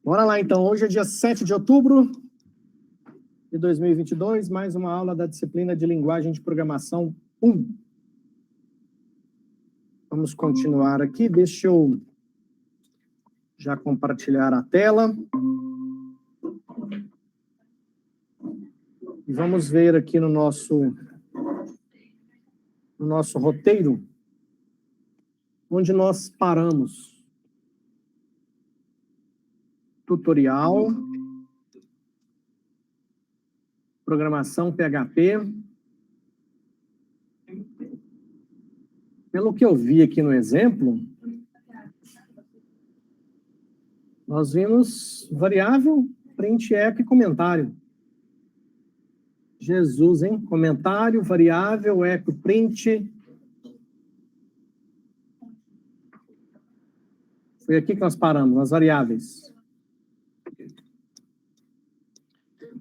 Bora lá, então. Hoje é dia 7 de outubro de 2022, mais uma aula da disciplina de Linguagem de Programação 1. Vamos continuar aqui. Deixa eu já compartilhar a tela. E vamos ver aqui no nosso roteiro onde nós paramos. Tutorial, programação PHP. Pelo que eu vi aqui no exemplo, nós vimos variável, print, eco e comentário. Jesus, hein? Comentário, variável, eco, print. Foi aqui que nós paramos, nas variáveis.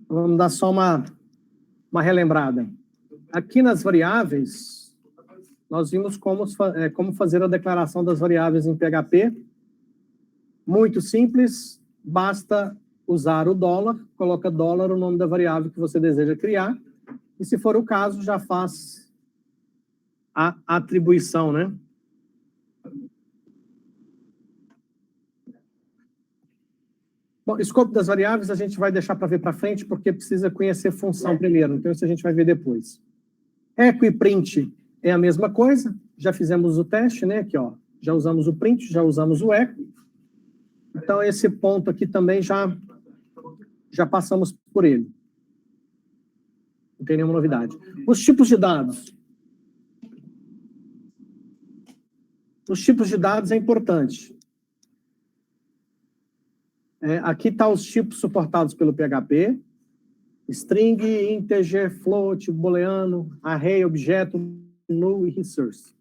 Vamos dar só uma relembrada. Aqui nas variáveis, nós vimos como fazer a declaração das variáveis em PHP. Muito simples, basta usar o dólar, coloca dólar, o nome da variável que você deseja criar, e se for o caso, já faz a atribuição, né? Bom, escopo das variáveis a gente vai deixar para ver para frente, porque precisa conhecer função primeiro, então isso a gente vai ver depois. Eco e print é a mesma coisa, já fizemos o teste, né? Aqui, ó, já usamos o print, já usamos o eco. Então, esse ponto aqui também já passamos por ele. Não tem nenhuma novidade. Os tipos de dados. Os tipos de dados é importante. Aqui está os tipos suportados pelo PHP. String, integer, float, booleano, array, objeto, null e resource.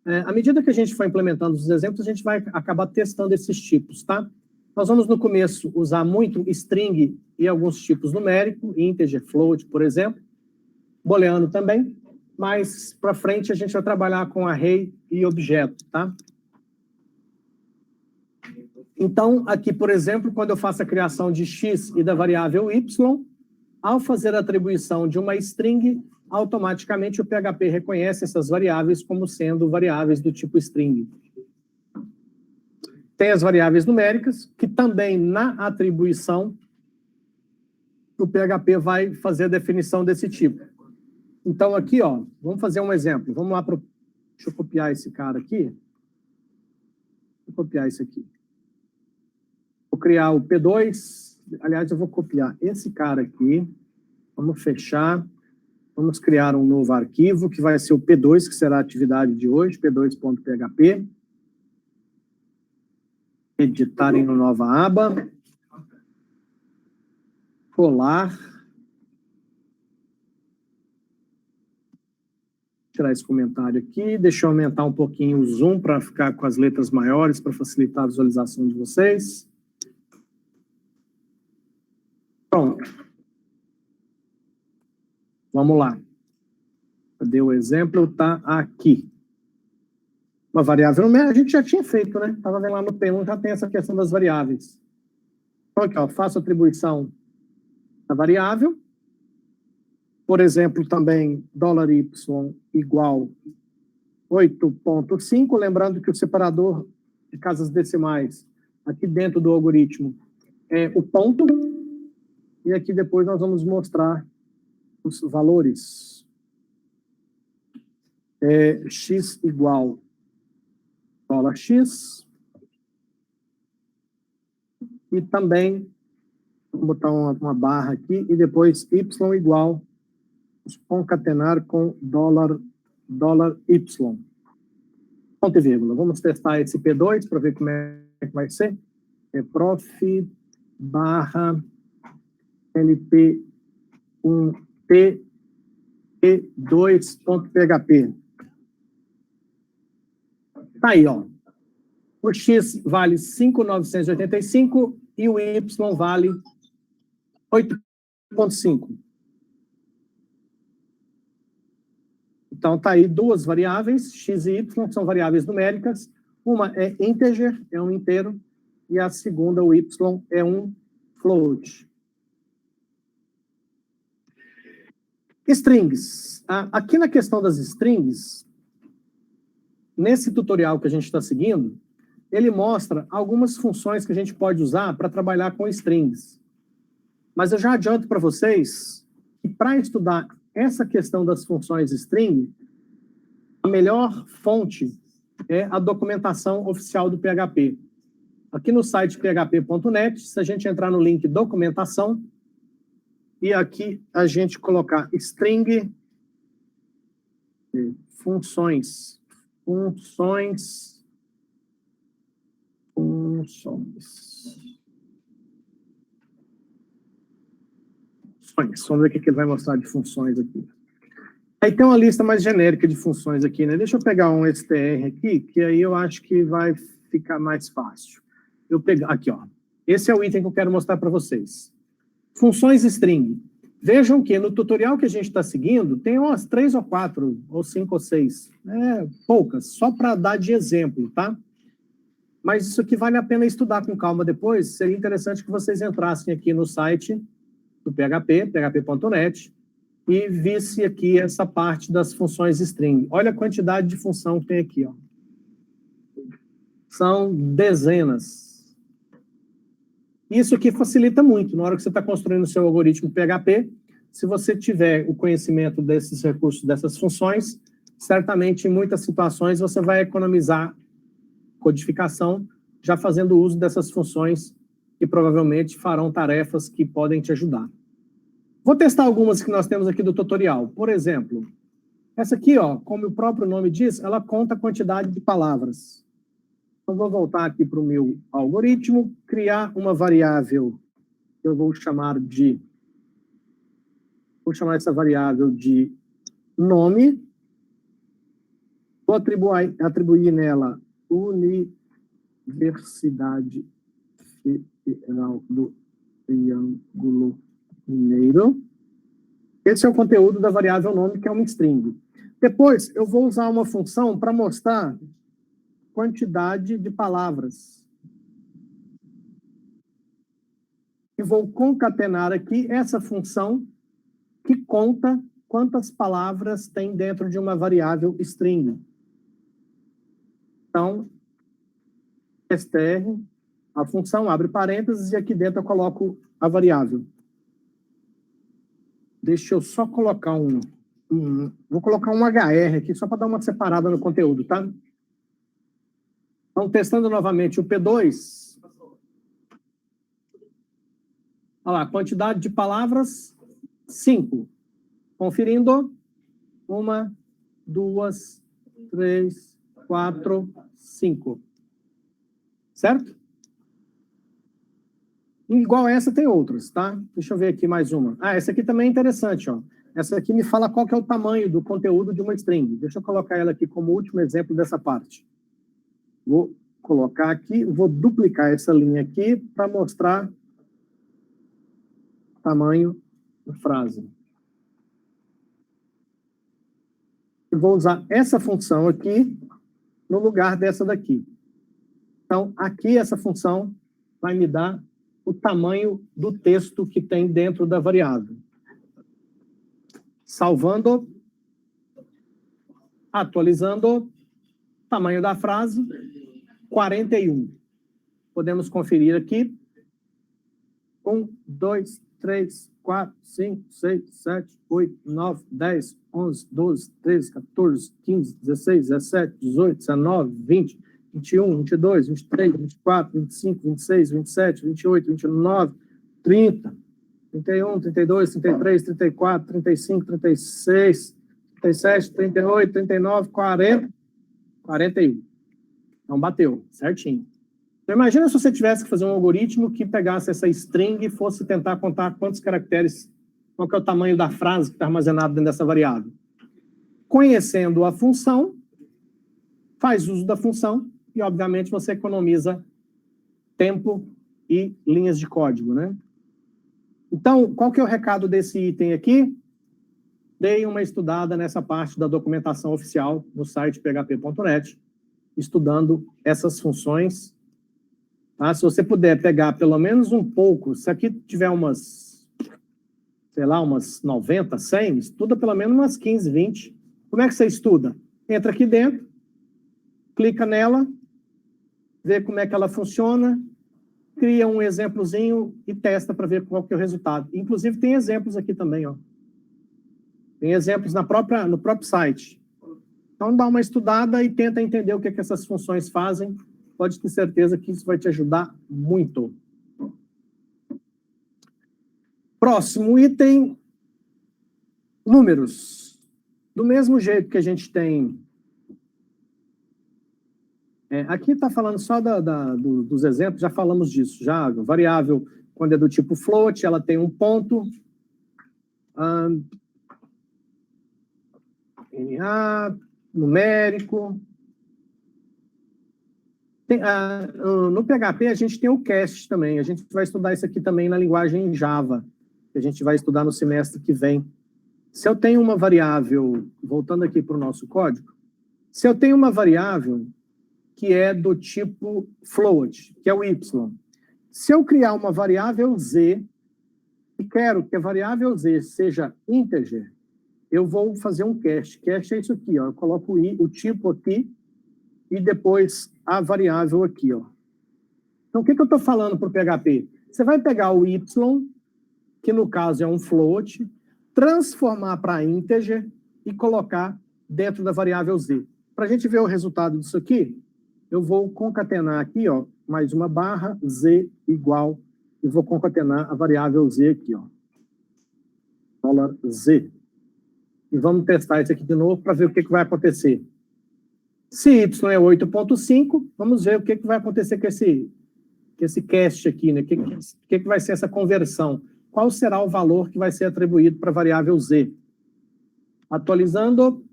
À medida que a gente for implementando os exemplos, a gente vai acabar testando esses tipos, tá? Nós vamos, no começo, usar muito string e alguns tipos numéricos, integer, float, por exemplo, booleano também, mas para frente a gente vai trabalhar com array e objeto, tá? Então, aqui, por exemplo, quando eu faço a criação de x e da variável y, ao fazer a atribuição de uma string, automaticamente o PHP reconhece essas variáveis como sendo variáveis do tipo string. Tem as variáveis numéricas, que também na atribuição o PHP vai fazer a definição desse tipo. Então aqui, ó, vamos fazer um exemplo. Vamos lá para... Deixa eu copiar esse cara aqui. Vou copiar esse aqui. Vou criar o P2. Aliás, eu vou copiar esse cara aqui. Vamos fechar. Vamos criar um novo arquivo, que vai ser o P2, que será a atividade de hoje, p2.php. Editar em uma nova aba. Colar. Tirar esse comentário aqui. Deixa eu aumentar um pouquinho o zoom para ficar com as letras maiores, para facilitar a visualização de vocês. Pronto. Vamos lá. Cadê o exemplo? Está aqui. Uma variável numérica, a gente já tinha feito, né? Estava vendo lá no P1, já tem essa questão das variáveis. Então, aqui, ó, faço a atribuição da variável. Por exemplo, também $y igual 8.5, lembrando que o separador de casas decimais aqui dentro do algoritmo é o ponto. E aqui depois nós vamos mostrar os valores. X igual $x. E também, vou botar uma barra aqui, e depois y igual, concatenar com $y. Ponto e vírgula. Vamos testar esse P2 para ver como é que vai ser. Prof barra lp1p p2.php. Tá aí, ó. O x vale 5.985 e o y vale 8.5. Então, tá aí duas variáveis, x e y, que são variáveis numéricas. Uma é integer, é um inteiro, e a segunda, o y, é um float. Strings. Aqui na questão das strings, nesse tutorial que a gente está seguindo, ele mostra algumas funções que a gente pode usar para trabalhar com strings. Mas eu já adianto para vocês que para estudar essa questão das funções string, a melhor fonte é a documentação oficial do PHP. Aqui no site php.net, se a gente entrar no link documentação, e aqui a gente colocar string funções. Vamos ver o que ele vai mostrar de funções aqui. Aí tem uma lista mais genérica de funções aqui, né? Deixa eu pegar um str aqui, que aí eu acho que vai ficar mais fácil. Aqui, ó. Esse é o item que eu quero mostrar para vocês. Funções string. Vejam que no tutorial que a gente está seguindo, tem umas 3 ou 4, ou 5 ou 6. Poucas, só para dar de exemplo, tá? Mas isso aqui vale a pena estudar com calma depois. Seria interessante que vocês entrassem aqui no site do PHP, php.net, e visse aqui essa parte das funções string. Olha a quantidade de função que tem aqui, ó. São dezenas. Isso aqui facilita muito. Na hora que você está construindo o seu algoritmo PHP, se você tiver o conhecimento desses recursos, dessas funções, certamente, em muitas situações, você vai economizar codificação, já fazendo uso dessas funções que provavelmente farão tarefas que podem te ajudar. Vou testar algumas que nós temos aqui do tutorial. Por exemplo, essa aqui, ó, como o próprio nome diz, ela conta a quantidade de palavras. Então, vou voltar aqui para o meu algoritmo, criar uma variável que eu vou chamar essa variável de nome, vou atribuir nela Universidade Federal do Triângulo Mineiro. Esse é o conteúdo da variável nome, que é uma string. Depois, eu vou usar uma função para mostrar quantidade de palavras. E vou concatenar aqui essa função que conta quantas palavras tem dentro de uma variável string. Então, str, a função abre parênteses e aqui dentro eu coloco a variável. Deixa eu só colocar vou colocar um HR aqui só para dar uma separada no conteúdo, tá? Então, testando novamente o P2. Olha lá, quantidade de palavras, 5. Conferindo, 1, 2, 3, 4, 5. Certo? Igual essa tem outras, tá? Deixa eu ver aqui mais uma. Essa aqui também é interessante, ó. Essa aqui me fala qual que é o tamanho do conteúdo de uma string. Deixa eu colocar ela aqui como último exemplo dessa parte. Vou colocar aqui, vou duplicar essa linha aqui para mostrar o tamanho da frase. Eu vou usar essa função aqui no lugar dessa daqui. Então, aqui essa função vai me dar o tamanho do texto que tem dentro da variável. Salvando, atualizando, tamanho da frase, 41. Podemos conferir aqui. 1, 2, 3, 4, 5, 6, 7, 8, 9, 10, 11, 12, 13, 14, 15, 16, 17, 18, 19, 20, 21, 22, 23, 24, 25, 26, 27, 28, 29, 30, 31, 32, 33, 34, 35, 36, 37, 38, 39, 40, 41. Então, bateu, certinho. Então, imagina se você tivesse que fazer um algoritmo que pegasse essa string e fosse tentar contar quantos caracteres, qual que é o tamanho da frase que está armazenada dentro dessa variável. Conhecendo a função, faz uso da função e, obviamente, você economiza tempo e linhas de código, né? Então, qual que é o recado desse item aqui? Dei uma estudada nessa parte da documentação oficial no site php.net. estudando essas funções. Tá? Se você puder pegar pelo menos um pouco, se aqui tiver umas, sei lá, umas 90, 100, estuda pelo menos umas 15, 20. Como é que você estuda? Entra aqui dentro, clica nela, vê como é que ela funciona, cria um exemplozinho e testa para ver qual que é o resultado. Inclusive, tem exemplos aqui também, ó. Tem exemplos no próprio site. Então, dá uma estudada e tenta entender o que essas funções fazem. Pode ter certeza que isso vai te ajudar muito. Próximo item, números. Do mesmo jeito que a gente tem... aqui está falando só dos exemplos, já falamos disso. Já variável, quando é do tipo float, ela tem um ponto. NA, numérico. No PHP, a gente tem o cast também. A gente vai estudar isso aqui também na linguagem Java, que a gente vai estudar no semestre que vem. Se eu tenho uma variável, voltando aqui para o nosso código, se eu tenho uma variável que é do tipo float, que é o y, se eu criar uma variável z e quero que a variável z seja integer, eu vou fazer um cast. Cast é isso aqui, ó. Eu coloco o tipo aqui e depois a variável aqui, ó. Então, o que eu estou falando para o PHP? Você vai pegar o y, que no caso é um float, transformar para integer e colocar dentro da variável z. Para a gente ver o resultado disso aqui, eu vou concatenar aqui, ó, mais uma barra z igual, e vou concatenar a variável z aqui, ó. $z. E vamos testar isso aqui de novo para ver o que vai acontecer. Se y é 8.5, vamos ver o que vai acontecer com esse cast aqui, né? O que vai ser essa conversão? Qual será o valor que vai ser atribuído para a variável z? Atualizando,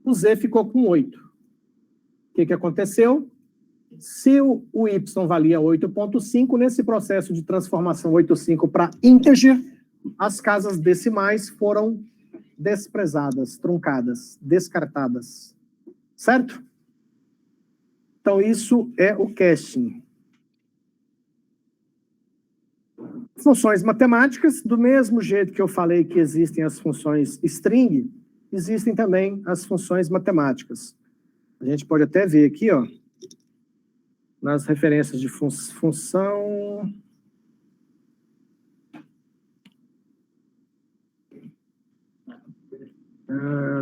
o z ficou com 8. O que aconteceu? Se o y valia 8.5, nesse processo de transformação 8.5 para integer, as casas decimais foram desprezadas, truncadas, descartadas. Certo? Então, isso é o casting. Funções matemáticas, do mesmo jeito que eu falei que existem as funções string, existem também as funções matemáticas. A gente pode até ver aqui, ó, nas referências de função...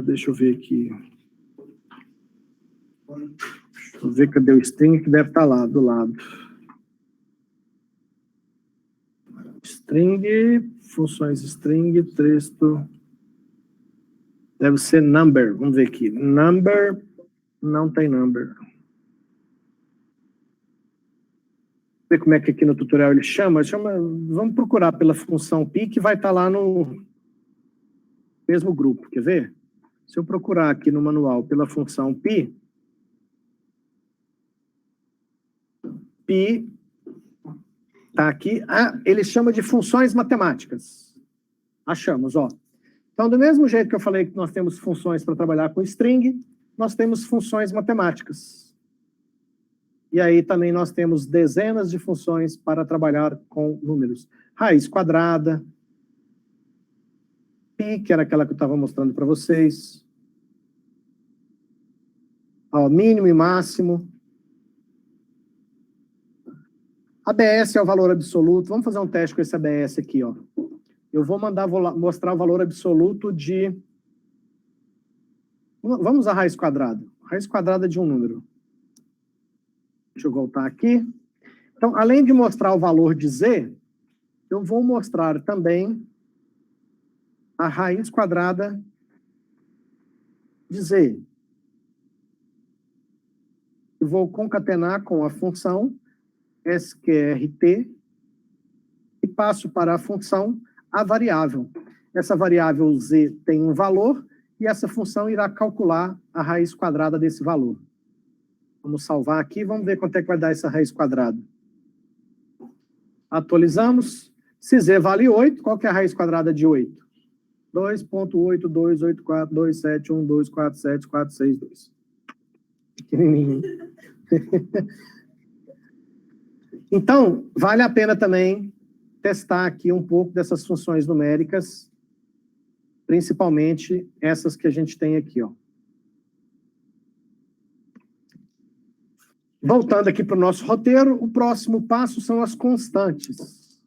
deixa eu ver aqui. Deixa eu ver cadê o string, que deve estar lá, do lado. String, funções string, texto. Deve ser number, vamos ver aqui. Number, não tem number. Ver como é que aqui no tutorial ele chama. Vamos procurar pela função pi, que vai estar lá no mesmo grupo, quer ver? Se eu procurar aqui no manual pela função pi está aqui. Ele chama de funções matemáticas. Achamos, ó. Então, do mesmo jeito que eu falei que nós temos funções para trabalhar com string, nós temos funções matemáticas. E aí também nós temos dezenas de funções para trabalhar com números. Raiz quadrada, pi, que era aquela que eu estava mostrando para vocês. Ó, mínimo e máximo. ABS é o valor absoluto. Vamos fazer um teste com esse ABS aqui, ó. Eu vou mostrar o valor absoluto de... Vamos usar raiz quadrada. Raiz quadrada de um número. Deixa eu voltar aqui. Então, além de mostrar o valor de z, eu vou mostrar também a raiz quadrada de z. Eu vou concatenar com a função sqrt e passo para a função a variável. Essa variável z tem um valor e essa função irá calcular a raiz quadrada desse valor. Vamos salvar aqui, vamos ver quanto é que vai dar essa raiz quadrada. Atualizamos. Se z vale 8, qual que é a raiz quadrada de 8? 2.828427124774662. Pequenininho. Então, vale a pena também testar aqui um pouco dessas funções numéricas, principalmente essas que a gente tem aqui, ó. Voltando aqui para o nosso roteiro, o próximo passo são as constantes.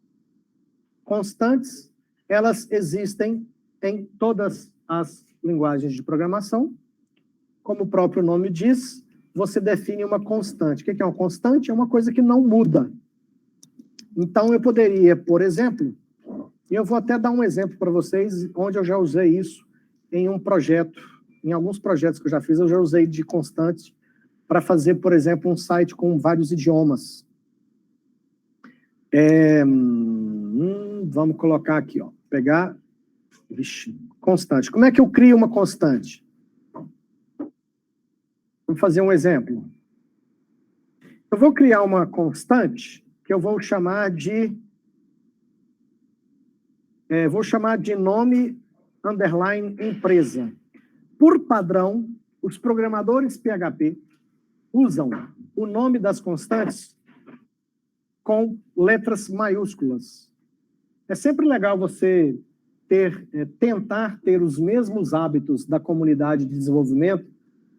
Constantes, elas existem em todas as linguagens de programação. Como o próprio nome diz, você define uma constante. O que é uma constante? É uma coisa que não muda. Então, eu poderia, por exemplo, e eu vou até dar um exemplo para vocês, onde eu já usei isso em um projeto, em alguns projetos que eu já fiz, eu já usei de constante para fazer, por exemplo, um site com vários idiomas. Vamos colocar aqui, ó, pegar, constante. Como é que eu crio uma constante? Vamos fazer um exemplo. Eu vou criar uma constante que eu vou chamar de nome underline empresa. Por padrão, os programadores PHP usam o nome das constantes com letras maiúsculas. É sempre legal você tentar ter os mesmos hábitos da comunidade de desenvolvimento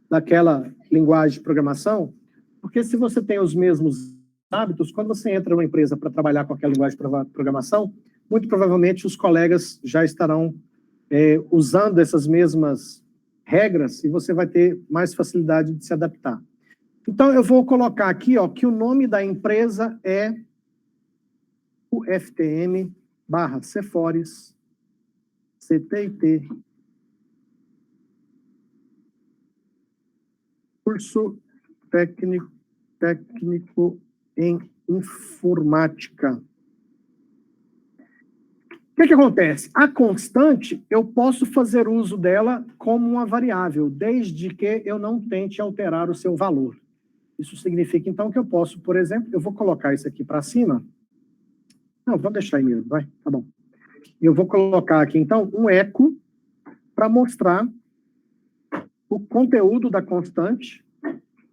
daquela linguagem de programação, porque se você tem os mesmos hábitos, quando você entra numa empresa para trabalhar com aquela linguagem de programação, muito provavelmente os colegas já estarão usando essas mesmas regras e você vai ter mais facilidade de se adaptar. Então, eu vou colocar aqui, ó, que o nome da empresa é o FTM/Cephores CTIT curso técnico em informática. O que acontece? A constante, eu posso fazer uso dela como uma variável, desde que eu não tente alterar o seu valor. Isso significa, então, que eu posso, por exemplo, eu vou colocar isso aqui para cima. Não, vou deixar aí mesmo, vai, tá bom. Eu vou colocar aqui, então, um eco para mostrar o conteúdo da constante,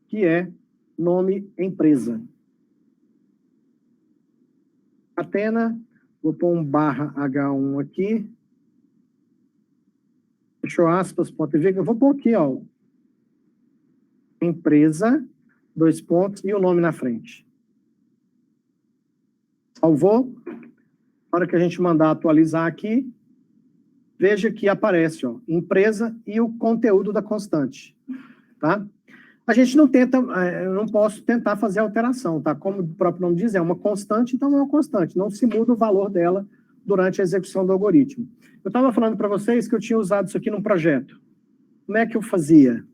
que é nome empresa. Atena, vou pôr um /H1 aqui. Fechou aspas, ponto e vírgula. Eu vou pôr aqui, ó. Empresa, 2 pontos, e o nome na frente. Salvou. Na hora que a gente mandar atualizar aqui, veja que aparece, ó, empresa e o conteúdo da constante, tá? A gente não tenta, eu não posso tentar fazer alteração, tá? Como o próprio nome diz, é uma constante, então é uma constante, não se muda o valor dela durante a execução do algoritmo. Eu estava falando para vocês que eu tinha usado isso aqui num projeto. Como é que eu fazia?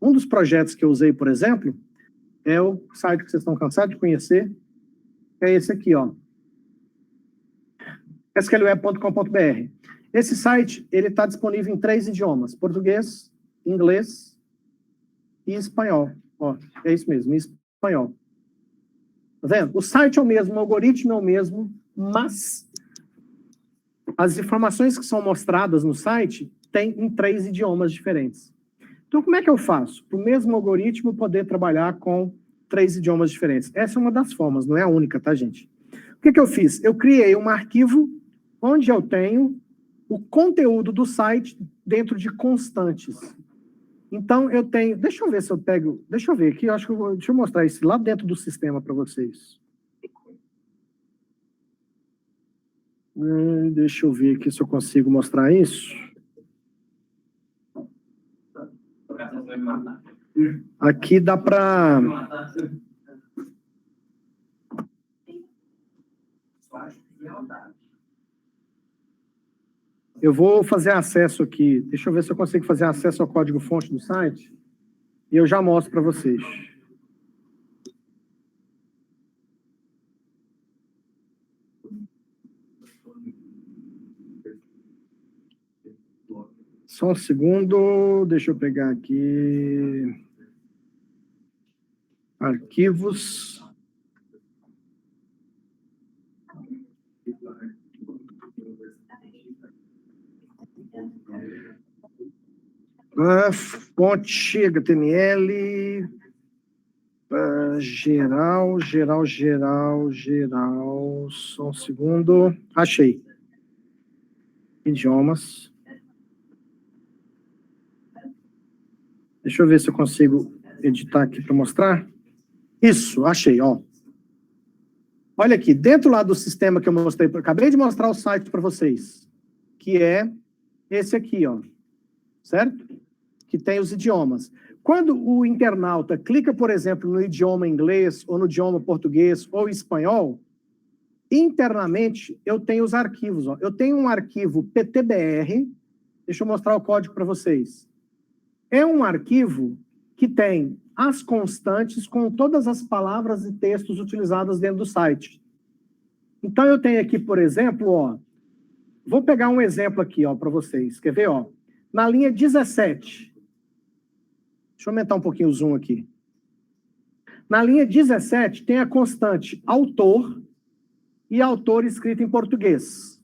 Um dos projetos que eu usei, por exemplo, é o site que vocês estão cansados de conhecer, é esse aqui, ó. sqlweb.com.br. Esse site, ele está disponível em 3 idiomas, português, inglês e espanhol. Ó, é isso mesmo, espanhol. Tá vendo? O site é o mesmo, o algoritmo é o mesmo, mas as informações que são mostradas no site têm em 3 idiomas diferentes. Então, como é que eu faço? Para o mesmo algoritmo poder trabalhar com 3 idiomas diferentes. Essa é uma das formas, não é a única, tá, gente? O que eu fiz? Eu criei um arquivo onde eu tenho o conteúdo do site dentro de constantes. Então, eu tenho... Deixa eu ver se eu pego... Deixa eu ver aqui, eu acho que deixa eu mostrar isso lá dentro do sistema para vocês. Deixa eu ver aqui se eu consigo mostrar isso. Aqui dá para... Eu vou fazer acesso aqui. Deixa eu ver se eu consigo fazer acesso ao código-fonte do site. E eu já mostro para vocês. Só um segundo. Deixa eu pegar aqui. Arquivos. Fonte HTML, geral, só um segundo, achei. Idiomas. Deixa eu ver se eu consigo editar aqui para mostrar. Isso, achei, ó. Olha aqui, dentro lá do sistema que eu mostrei, acabei de mostrar o site para vocês, que é esse aqui, ó, certo? Que tem os idiomas. Quando o internauta clica, por exemplo, no idioma inglês, ou no idioma português, ou espanhol, internamente eu tenho os arquivos, ó. Eu tenho um arquivo PTBR, deixa eu mostrar o código para vocês. É um arquivo que tem as constantes com todas as palavras e textos utilizados dentro do site. Então, eu tenho aqui, por exemplo, ó, vou pegar um exemplo aqui, ó, para vocês. Quer ver, ó? Na linha 17. Deixa eu aumentar um pouquinho o zoom aqui. Na linha 17 tem a constante autor e autor escrito em português.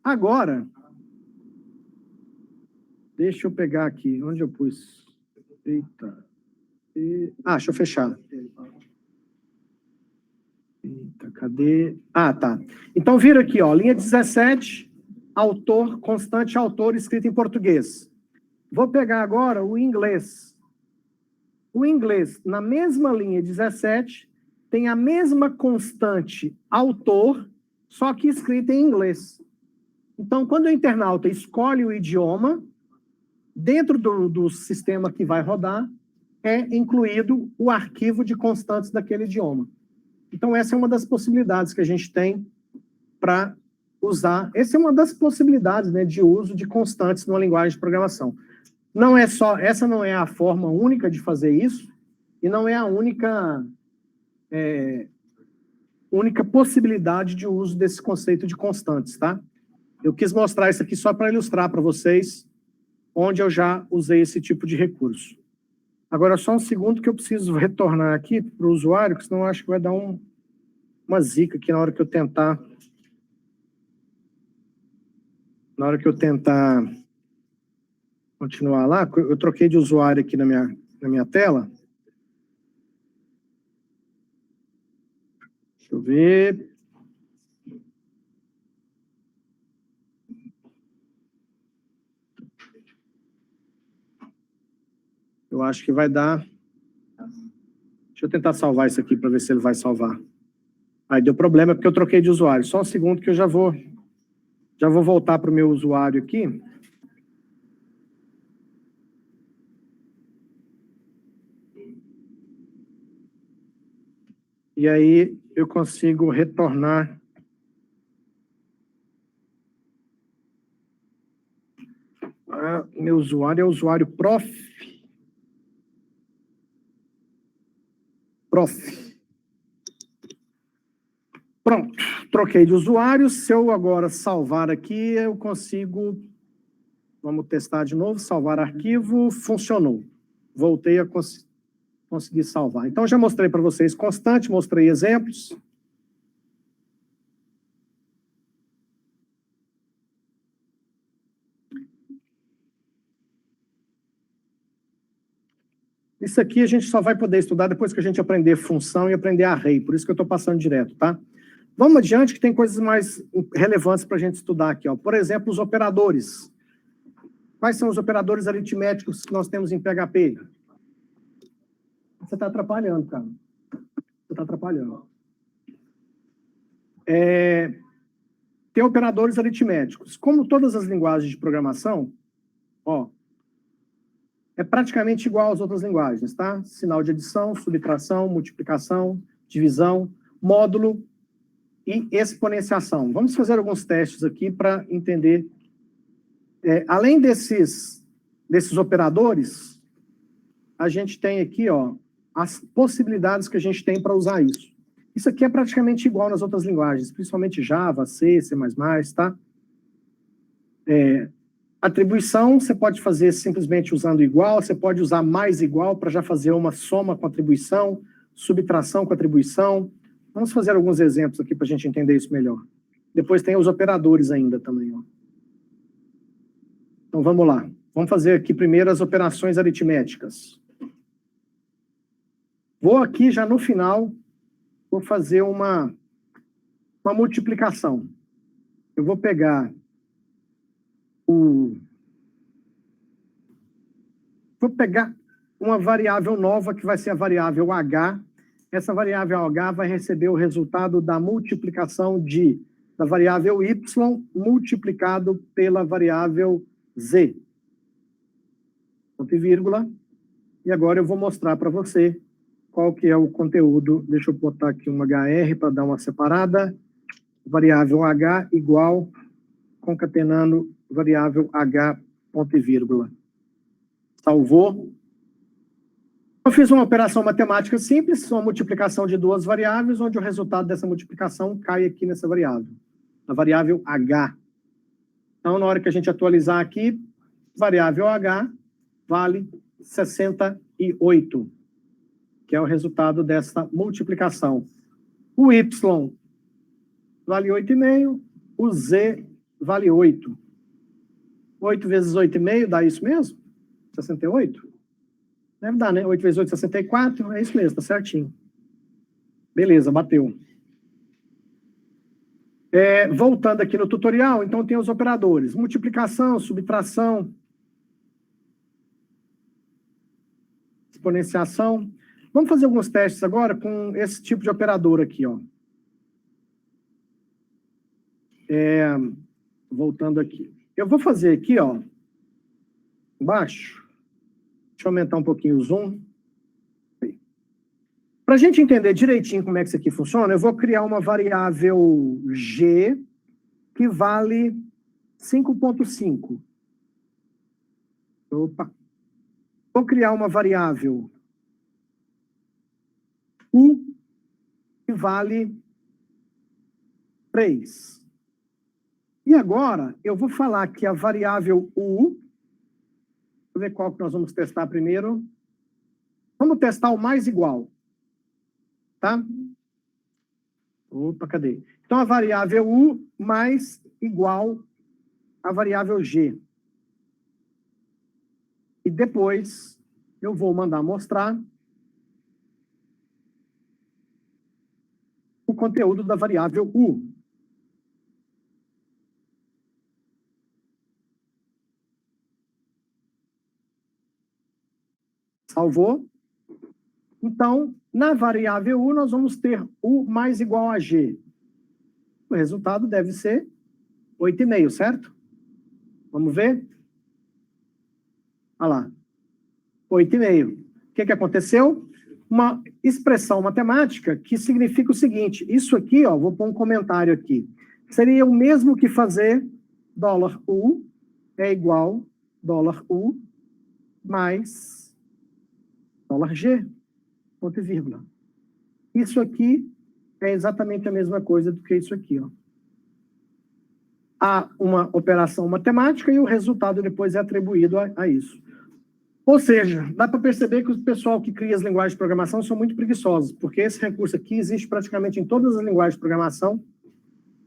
Agora, deixa eu pegar aqui, onde eu pus? Eita. Deixa eu fechar. Eita, cadê? Tá. Então, vira aqui, ó, linha 17, autor, constante autor escrito em português. Vou pegar agora o inglês. O inglês, na mesma linha 17, tem a mesma constante autor, só que escrita em inglês. Então, quando o internauta escolhe o idioma, dentro do sistema que vai rodar, é incluído o arquivo de constantes daquele idioma. Então, essa é uma das possibilidades que a gente tem para usar. Essa é uma das possibilidades, né, de uso de constantes numa linguagem de programação. Não é só, essa não é a forma única de fazer isso, e não é a única possibilidade de uso desse conceito de constantes, tá? Eu quis mostrar isso aqui só para ilustrar para vocês onde eu já usei esse tipo de recurso. Agora, só um segundo que eu preciso retornar aqui para o usuário, que senão eu acho que vai dar uma zica aqui na hora que eu tentar... Na hora que eu tentar continuar lá, eu troquei de usuário aqui na minha tela. Deixa eu ver... Eu acho que vai dar... Deixa eu tentar salvar isso aqui para ver se ele vai salvar. Aí deu problema porque eu troquei de usuário. Só um segundo que eu já vou voltar para o meu usuário aqui. E aí eu consigo retornar. Meu usuário é o usuário prof. Pronto, troquei de usuário. Se eu agora salvar aqui, eu consigo... Vamos testar de novo, salvar arquivo, funcionou. Voltei a conseguir salvar. Então, já mostrei para vocês constante, mostrei exemplos. Isso aqui a gente só vai poder estudar depois que a gente aprender função e aprender array, por isso que eu estou passando direto, tá? Vamos adiante que tem coisas mais relevantes para a gente estudar aqui, ó. Por exemplo, os operadores. Quais são os operadores aritméticos que nós temos em PHP? Você está atrapalhando, cara. Você está atrapalhando. Tem operadores aritméticos. Como todas as linguagens de programação, ó, é praticamente igual às outras linguagens, tá? Sinal de adição, subtração, multiplicação, divisão, módulo e exponenciação. Vamos fazer alguns testes aqui para entender. Além desses operadores, a gente tem aqui, ó, as possibilidades que a gente tem para usar isso. Isso aqui é praticamente igual nas outras linguagens, principalmente Java, C, C++, tá? Atribuição, você pode fazer simplesmente usando igual, você pode usar mais igual para já fazer uma soma com atribuição, subtração com atribuição. Vamos fazer alguns exemplos aqui para a gente entender isso melhor. Depois tem os operadores ainda também, ó. Então, vamos lá. Vamos fazer aqui primeiro as operações aritméticas. Vou aqui já no final, vou fazer uma multiplicação. Eu vou pegar uma variável nova, que vai ser a variável h. Essa variável h vai receber o resultado da multiplicação da variável y multiplicado pela variável z. Ponto e vírgula. E agora eu vou mostrar para você qual que é o conteúdo. Deixa eu botar aqui uma HR para dar uma separada. Variável h igual, concatenando variável h, ponto e vírgula. Salvou. Eu fiz uma operação matemática simples, uma multiplicação de duas variáveis, onde o resultado dessa multiplicação cai aqui nessa variável, a variável h. Então, na hora que a gente atualizar aqui, variável h vale 68, que é o resultado dessa multiplicação. O y vale 8,5, o z vale 8. 8 vezes 8,5 dá isso mesmo? 68? Deve dar, né? 8 vezes 8, 64. É isso mesmo, tá certinho. Beleza, bateu. Voltando aqui no tutorial, então tem os operadores. Multiplicação, subtração, exponenciação. Vamos fazer alguns testes agora com esse tipo de operador aqui, ó. Voltando aqui. Eu vou fazer aqui, ó, embaixo. Deixa eu aumentar um pouquinho o zoom. Para a gente entender direitinho como é que isso aqui funciona, eu vou criar uma variável g que vale 5,5. Opa. Vou criar uma variável u que vale 3. E agora, eu vou falar que a variável u, vou ver qual que nós vamos testar primeiro. Vamos testar o mais igual. Tá? Opa, cadê? Então, a variável u mais igual à variável g. E depois, eu vou mandar mostrar o conteúdo da variável u. Salvou? Então, na variável u, nós vamos ter u mais igual a g. O resultado deve ser 8,5, certo? Vamos ver? Olha lá. 8,5. O que aconteceu? Uma expressão matemática que significa o seguinte. Isso aqui, ó, vou pôr um comentário aqui. Seria o mesmo que fazer $u é igual $u mais $g. Ponto e vírgula. Isso aqui é exatamente a mesma coisa do que isso aqui, ó. Há uma operação matemática e o resultado depois é atribuído a isso. Ou seja, dá para perceber que o pessoal que cria as linguagens de programação são muito preguiçosos, porque esse recurso aqui existe praticamente em todas as linguagens de programação.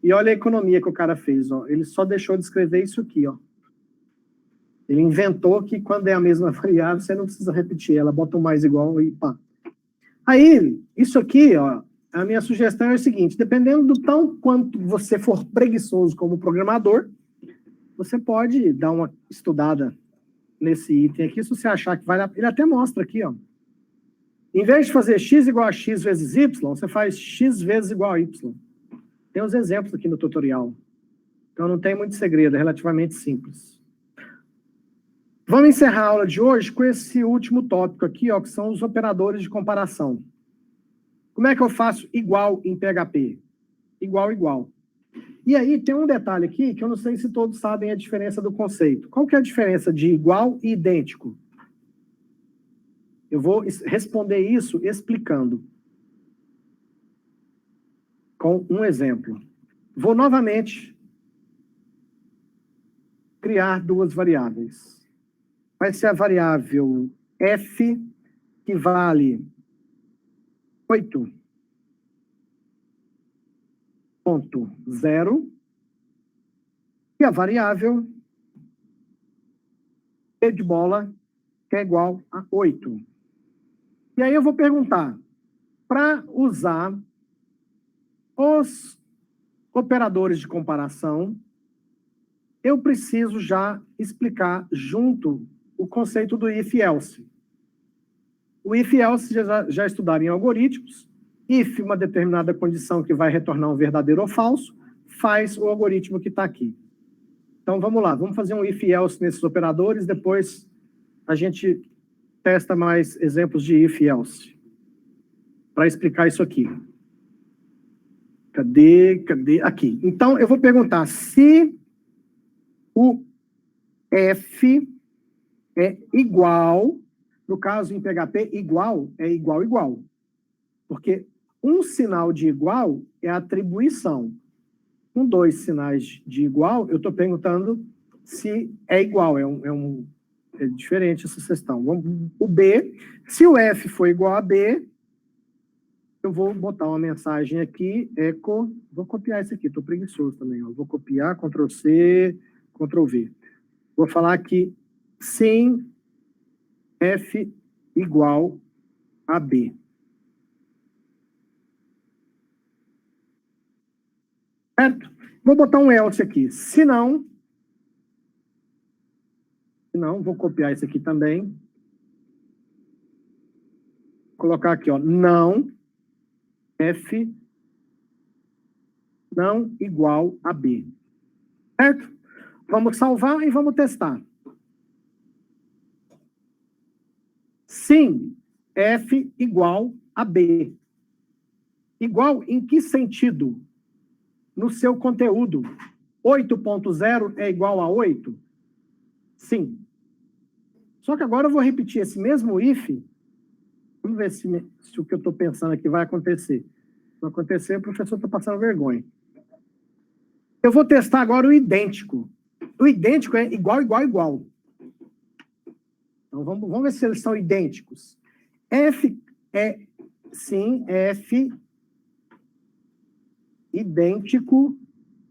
E olha a economia que o cara fez, ó. Ele só deixou de escrever isso aqui, ó. Ele inventou que quando é a mesma variável, você não precisa repetir ela, bota um mais igual e pá. Aí, isso aqui, ó, a minha sugestão é o seguinte, dependendo do tão quanto você for preguiçoso como programador, você pode dar uma estudada nesse item aqui, se você achar que vale a pena. Ele até mostra aqui, ó. Em vez de fazer x igual a x vezes y, você faz x vezes igual a y. Tem os exemplos aqui no tutorial. Então não tem muito segredo, é relativamente simples. Vamos encerrar a aula de hoje com esse último tópico aqui, ó, que são os operadores de comparação. Como é que eu faço igual em PHP? Igual, igual. E aí tem um detalhe aqui que eu não sei se todos sabem a diferença do conceito. Qual que é a diferença de igual e idêntico? Eu vou responder isso explicando. Com um exemplo. Vou novamente criar duas variáveis. Vai ser a variável f, que vale 8,0, e a variável B de bola, que é igual a 8. E aí eu vou perguntar, para usar os operadores de comparação, eu preciso já explicar junto o conceito do if-else. O if-else já estudaram em algoritmos. If, uma determinada condição que vai retornar um verdadeiro ou falso, faz o algoritmo que está aqui. Então, vamos lá. Vamos fazer um if-else nesses operadores, depois a gente testa mais exemplos de if-else para explicar isso aqui. Cadê? Aqui. Então, eu vou perguntar se o F é igual, no caso em PHP, igual é igual. Porque um sinal de igual é atribuição. Com 2 sinais de igual, eu estou perguntando se é igual. É diferente essa questão. O B, se o F for igual a B, eu vou botar uma mensagem aqui, echo, vou copiar isso aqui, estou preguiçoso também. Ó. Vou copiar, Ctrl+C, Ctrl+V. Vou falar aqui, sim, F igual a B. Certo? Vou botar um else aqui. Se não, vou copiar isso aqui também. Vou colocar aqui, ó, não, F não igual a B. Certo? Vamos salvar e vamos testar. Sim, F igual a B. Igual em que sentido? No seu conteúdo. 8.0 é igual a 8? Sim. Só que agora eu vou repetir esse mesmo if. Vamos ver se o que eu estou pensando aqui vai acontecer. Se não acontecer, o professor está passando vergonha. Eu vou testar agora o idêntico. O idêntico é igual. Então, vamos ver se eles são idênticos. F é, sim, F idêntico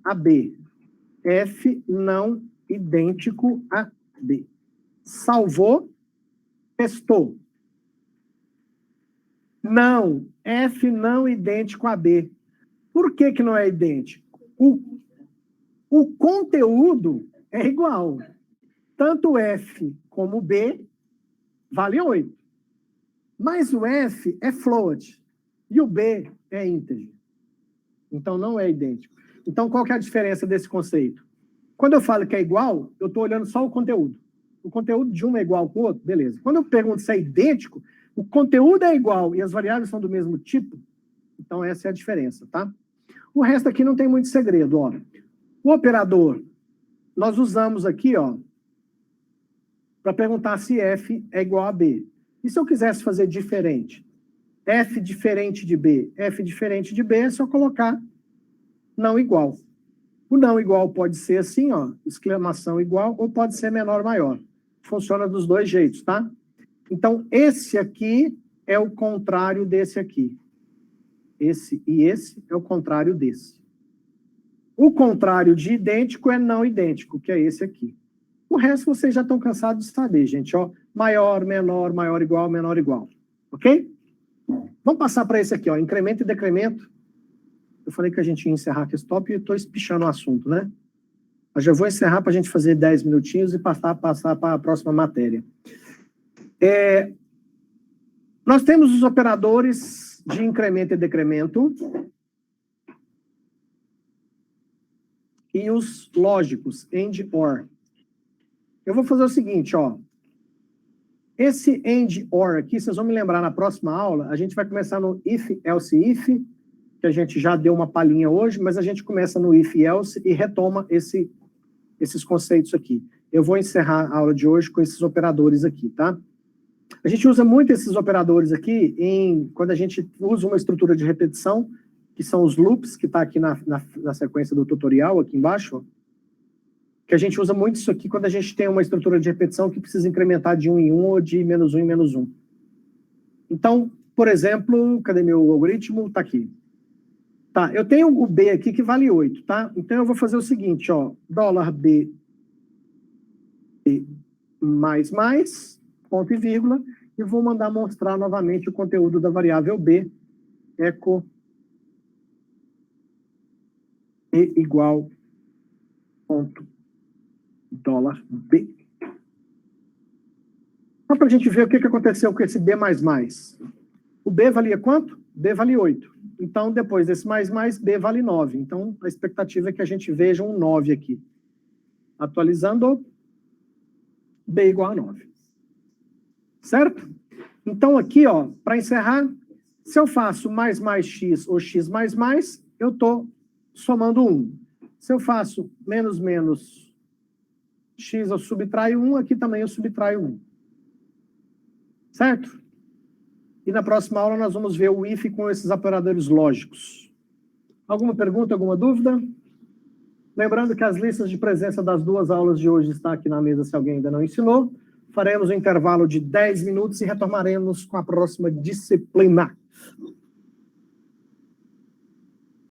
a B. F não idêntico a B. Salvou, testou. Não, F não idêntico a B. Por que que não é idêntico? O conteúdo é igual. Tanto F como B vale 8. Mas o F é float e o B é integer. Então, não é idêntico. Então, qual que é a diferença desse conceito? Quando eu falo que é igual, eu estou olhando só o conteúdo. O conteúdo de um é igual ao outro, beleza. Quando eu pergunto se é idêntico, o conteúdo é igual e as variáveis são do mesmo tipo, então essa é a diferença, tá? O resto aqui não tem muito segredo, ó. O operador, nós usamos aqui, ó, para perguntar se F é igual a B. E se eu quisesse fazer diferente? F diferente de B. F diferente de B é só colocar não igual. O não igual pode ser assim, ó, exclamação igual, ou pode ser menor ou maior. Funciona dos dois jeitos, tá? Então, esse aqui é o contrário desse aqui. Esse e esse é o contrário desse. O contrário de idêntico é não idêntico, que é esse aqui. O resto vocês já estão cansados de saber, gente, ó. Maior, menor, maior igual, menor igual. Ok? Vamos passar para esse aqui, ó, incremento e decremento. Eu falei que a gente ia encerrar aqui esse tópico e estou espichando o assunto, né? Mas já vou encerrar para a gente fazer 10 minutinhos e passar para a próxima matéria. Nós temos os operadores de incremento e decremento e os lógicos, AND, OR. Eu vou fazer o seguinte, ó. Esse AND, OR aqui, vocês vão me lembrar na próxima aula, a gente vai começar no if, else, if, que a gente já deu uma palhinha hoje, mas a gente começa no if, else e retoma esses conceitos aqui. Eu vou encerrar a aula de hoje com esses operadores aqui, tá? A gente usa muito esses operadores aqui quando a gente usa uma estrutura de repetição, que são os loops, que está aqui na sequência do tutorial, aqui embaixo, ó, que a gente usa muito isso aqui quando a gente tem uma estrutura de repetição que precisa incrementar de 1 em 1 ou de -1 em -1. Então, por exemplo, cadê meu algoritmo? Está aqui. Tá, eu tenho o B aqui que vale 8, tá? Então eu vou fazer o seguinte, ó, $B ponto e vírgula, e vou mandar mostrar novamente o conteúdo da variável B, eco E igual ponto dólar B. Só para a gente ver o que aconteceu com esse B++. O B valia quanto? B vale 8. Então, depois desse mais, B vale 9. Então, a expectativa é que a gente veja um 9 aqui. Atualizando, B igual a 9. Certo? Então, aqui, para encerrar, se eu faço mais x ou x mais, eu estou somando 1. Se eu faço menos x, eu subtraio 1, aqui também eu subtraio 1. Certo? E na próxima aula nós vamos ver o if com esses operadores lógicos. Alguma pergunta, alguma dúvida? Lembrando que as listas de presença das 2 aulas de hoje estão aqui na mesa, se alguém ainda não ensinou. Faremos um intervalo de 10 minutos e retornaremos com a próxima disciplina.